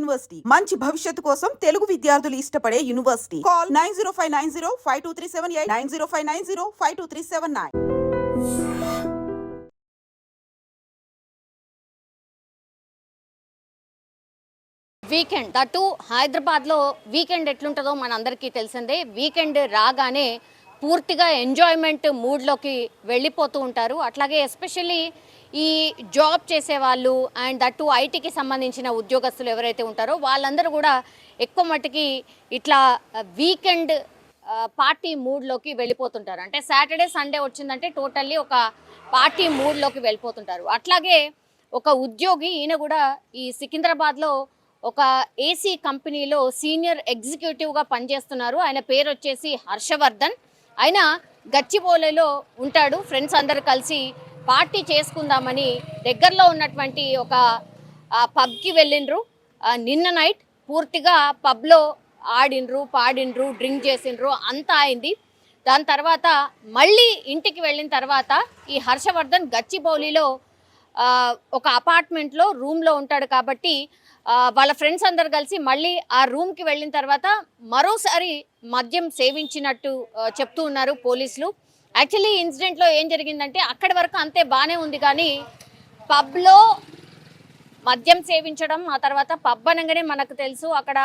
University మంచి భవిష్యత్తు కోసం తెలుగు విద్యార్థులు ఇష్టపడే యూనివర్సిటీ. కాల్ 9059052378 9059052379. వీకెండ్ దట్టు హైదరాబాద్లో వీకెండ్ ఎట్లుంటుందో మనందరికీ తెలిసిందే. వీకెండ్ రాగానే పూర్తిగా ఎంజాయ్మెంట్ మూడ్లోకి వెళ్ళిపోతూ ఉంటారు. అట్లాగే ఎస్పెషల్లీ ఈ జాబ్ చేసేవాళ్ళు అండ్ దట్టు ఐటీకి సంబంధించిన ఉద్యోగస్తులు ఎవరైతే ఉంటారో వాళ్ళందరూ కూడా ఎక్కువ మట్టుకి ఇట్లా వీకెండ్ పార్టీ మూడ్లోకి వెళ్ళిపోతుంటారు. అంటే సాటర్డే సండే వచ్చిందంటే టోటల్లీ ఒక పార్టీ మూడ్లోకి వెళ్ళిపోతుంటారు. అట్లాగే ఒక ఉద్యోగి ఈయన కూడా ఈ సికింద్రాబాద్లో ఒక ఏసీ కంపెనీలో సీనియర్ ఎగ్జిక్యూటివ్గా పనిచేస్తున్నారు. ఆయన పేరు వచ్చేసి హర్షవర్ధన్. ఆయన గచ్చిబౌలిలో ఉంటాడు. ఫ్రెండ్స్ అందరు కలిసి పార్టీ చేసుకుందామని దగ్గరలో ఉన్నటువంటి ఒక పబ్కి వెళ్ళిండ్రు. నిన్న నైట్ పూర్తిగా పబ్లో ఆడిండ్రు, పాడిండ్రు, డ్రింక్ చేసిండ్రు, అంతా అయింది. దాని తర్వాత మళ్ళీ ఇంటికి వెళ్ళిన తర్వాత ఈ హర్షవర్ధన్ గచ్చిబౌలిలో ఒక అపార్ట్మెంట్లో రూమ్లో ఉంటాడు కాబట్టి వాళ్ళ ఫ్రెండ్స్ అందరు కలిసి మళ్ళీ ఆ రూమ్కి వెళ్ళిన తర్వాత మరోసారి మద్యం సేవించినట్టు చెప్తూ ఉన్నారు పోలీసులు. యాక్చువల్లీ ఇన్సిడెంట్లో ఏం జరిగిందంటే అక్కడి వరకు అంతే బాగానే ఉంది, కానీ పబ్లో మద్యం సేవించడం, ఆ తర్వాత పబ్ అనగానే మనకు తెలుసు అక్కడ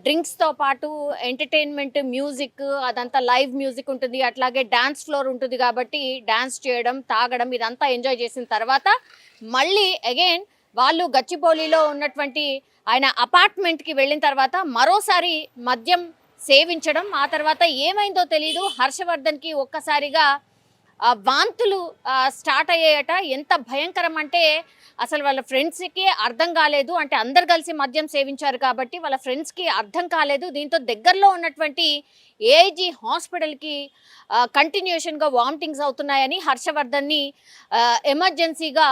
డ్రింక్స్తో పాటు ఎంటర్టైన్మెంట్, మ్యూజిక్, అదంతా లైవ్ మ్యూజిక్ ఉంటుంది, అట్లాగే డ్యాన్స్ ఫ్లోర్ ఉంటుంది కాబట్టి డ్యాన్స్ చేయడం, తాగడం ఇదంతా ఎంజాయ్ చేసిన తర్వాత మళ్ళీ అగైన్ వాళ్ళు గచ్చిబౌలిలో ఉన్నటువంటి ఆయన అపార్ట్మెంట్కి వెళ్ళిన తర్వాత మరోసారి మద్యం సేవించడం. ఆ తర్వాత ఏమైందో తెలీదు, హర్షవర్ధన్కి ఒక్కసారిగా వాంతులు స్టార్ట్ అయ్యాయట. ఎంత భయంకరం అంటే అసలు వాళ్ళ ఫ్రెండ్స్కి అర్థం కాలేదు. అంటే అందరు కలిసి మద్యం సేవించారు కాబట్టి వాళ్ళ ఫ్రెండ్స్కి అర్థం కాలేదు. దీంతో దగ్గరలో ఉన్నటువంటి ఏఐజీ హాస్పిటల్కి కంటిన్యూషన్గా వామిటింగ్స్ అవుతున్నాయని హర్షవర్ధన్ని ఎమర్జెన్సీగా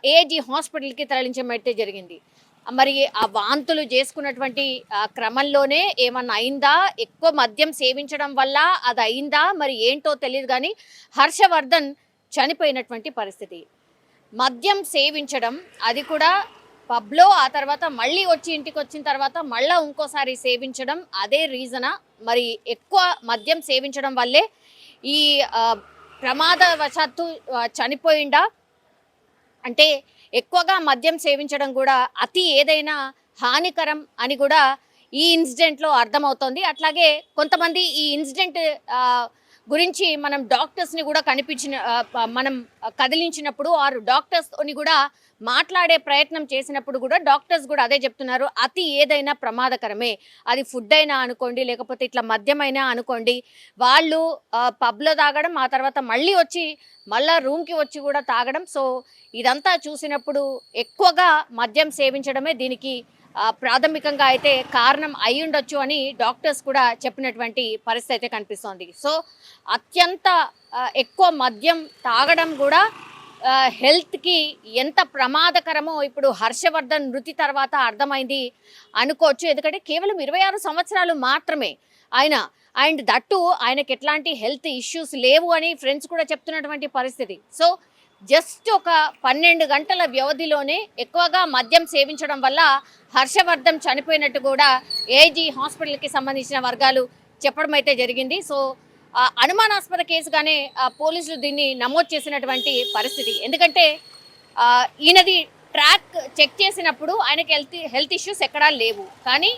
ఏఐజీ హాస్పిటల్కి తరలించమైతే జరిగింది. మరి ఆ వాంతులు చేసుకున్నటువంటి క్రమంలోనే ఏమన్నా అయిందా, ఎక్కువ మద్యం సేవించడం వల్ల అది అయిందా, మరి ఏంటో తెలియదు, కానీ హర్షవర్ధన్ చనిపోయినటువంటి పరిస్థితి. మద్యం సేవించడం, అది కూడా పబ్లో, ఆ తర్వాత మళ్ళీ వచ్చి ఇంటికి వచ్చిన తర్వాత మళ్ళీ ఇంకోసారి సేవించడం, అదే రీజనా? మరి ఎక్కువ మద్యం సేవించడం వల్లే ఈ ప్రమాదవశాత్తు చనిపోయిందా? అంటే ఎక్కువగా మద్యం సేవించడం కూడా అతి ఏదైనా హానికరం అని కూడా ఈ ఇన్సిడెంట్లో అర్థమవుతోంది. అట్లాగే కొంతమంది ఈ ఇన్సిడెంట్ గురించి మనం డాక్టర్స్ని కూడా మనం కదిలించినప్పుడు ఆరు డాక్టర్స్తోని కూడా మాట్లాడే ప్రయత్నం చేసినప్పుడు కూడా డాక్టర్స్ కూడా అదే చెప్తున్నారు, అతి ఏదైనా ప్రమాదకరమే. అది ఫుడ్ అయినా అనుకోండి, లేకపోతే ఇట్లా మద్యమైనా అనుకోండి, వాళ్ళు పబ్లో తాగడం, ఆ తర్వాత మళ్ళీ రూమ్కి వచ్చి కూడా తాగడం. సో ఇదంతా చూసినప్పుడు ఎక్కువగా మద్యం సేవించడమే దీనికి ప్రాథమికంగా అయితే కారణం అయి ఉండొచ్చు అని డాక్టర్స్ కూడా చెప్పినటువంటి పరిస్థితి అయితే కనిపిస్తోంది. సో అత్యంత ఎక్కువ మద్యం తాగడం కూడా హెల్త్కి ఎంత ప్రమాదకరమో ఇప్పుడు హర్షవర్ధన్ మృతి తర్వాత అర్థమైంది అనుకోవచ్చు. ఎందుకంటే కేవలం 26 సంవత్సరాలు మాత్రమే ఆయన, అండ్ దట్టు ఆయనకి ఎట్లాంటి హెల్త్ ఇష్యూస్ లేవు అని ఫ్రెండ్స్ కూడా చెప్తున్నటువంటి పరిస్థితి. సో జస్ట్ ఒక 12 గంటల వ్యవధిలోనే ఎక్కువగా మద్యం సేవించడం వల్ల హర్షవర్ధన్ చనిపోయినట్టు కూడా ఏఐజీ హాస్పిటల్కి సంబంధించిన వర్గాలు చెప్పడం అయితే జరిగింది. సో అనుమానాస్పద కేసుగానే పోలీసులు దీన్ని నమోదు చేసినటువంటి పరిస్థితి. ఎందుకంటే ఈయనది ట్రాక్ చెక్ చేసినప్పుడు ఆయనకి హెల్త్ ఇష్యూస్ ఎక్కడా లేవు, కానీ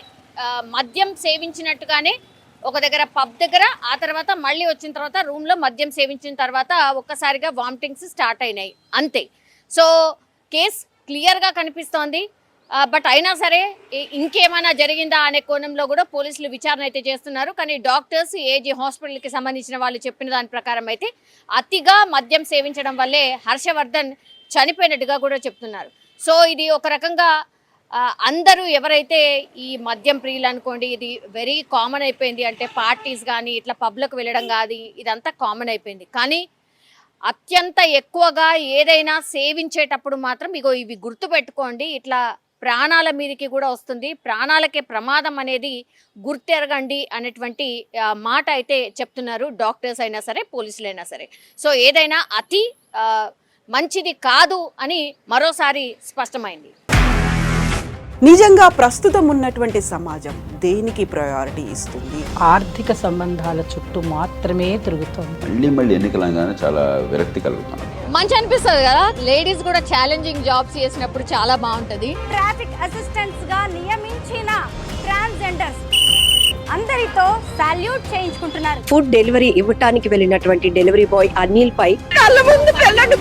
మద్యం సేవించినట్టుగానే ఒక దగ్గర పబ్ దగ్గర, ఆ తర్వాత మళ్ళీ వచ్చిన తర్వాత రూమ్లో మద్యం సేవించిన తర్వాత ఒక్కసారిగా వామిటింగ్స్ స్టార్ట్ అయినాయి, అంతే. సో కేస్ క్లియర్గా కనిపిస్తోంది. బట్ అయినా సరే ఇంకేమైనా జరిగిందా అనే కోణంలో కూడా పోలీసులు విచారణ అయితే చేస్తున్నారు. కానీ డాక్టర్స్, ఏజీ హాస్పిటల్కి సంబంధించిన వాళ్ళు చెప్పిన దాని ప్రకారం అయితే అతిగా మద్యం సేవించడం వల్లే హర్షవర్ధన్ చనిపోయినట్టుగా కూడా చెప్తున్నారు. సో ఇది ఒక రకంగా అందరూ ఎవరైతే ఈ మద్యం ప్రియులు అనుకోండి, ఇది వెరీ కామన్ అయిపోయింది. అంటే పార్టీస్ కానీ ఇట్లా పబ్లకు వెళ్ళడం కానీ ఇదంతా కామన్ అయిపోయింది. కానీ అత్యంత ఎక్కువగా ఏదైనా సేవించేటప్పుడు మాత్రం ఇవి గుర్తుపెట్టుకోండి, ఇట్లా ప్రాణాల మీదకి కూడా వస్తుంది, ప్రాణాలకే ప్రమాదం అనేది గుర్తెరగండి అనేటువంటి మాట అయితే చెప్తున్నారు డాక్టర్స్ అయినా సరే, పోలీసులైనా సరే. సో ఏదైనా అతి మంచిది కాదు అని మరోసారి స్పష్టమైంది. నిజంగా ప్రస్తుతం ఉన్నటువంటి సమాజం దేనికి ప్రయారిటీ ఇస్తుంది? ఆర్థిక సంబంధాల చుట్టూ మాత్రమే తిరుగుతోంది. మళ్ళీ ఎన్నికలంగానే చాలా విరక్తి కలుగుతాం. మంచి అనిపిస్తుంది కదా, లేడీస్ కూడా ఛాలెంజింగ్ జాబ్స్ చేసినప్పుడు చాలా బాగుంటది. ట్రాఫిక్ అసిస్టెంట్స్ గా నియమించిన ట్రాన్స్జెండర్స్ అందరితో సాల్యూట్ చేయించుకుంటున్నారు. ఫుడ్ డెలివరీ ఇవ్వటానికి వెళ్ళినటువంటి డెలివరీ బాయ్ అనిల్ పై కళ్ళ ముందు పెళ్ళండి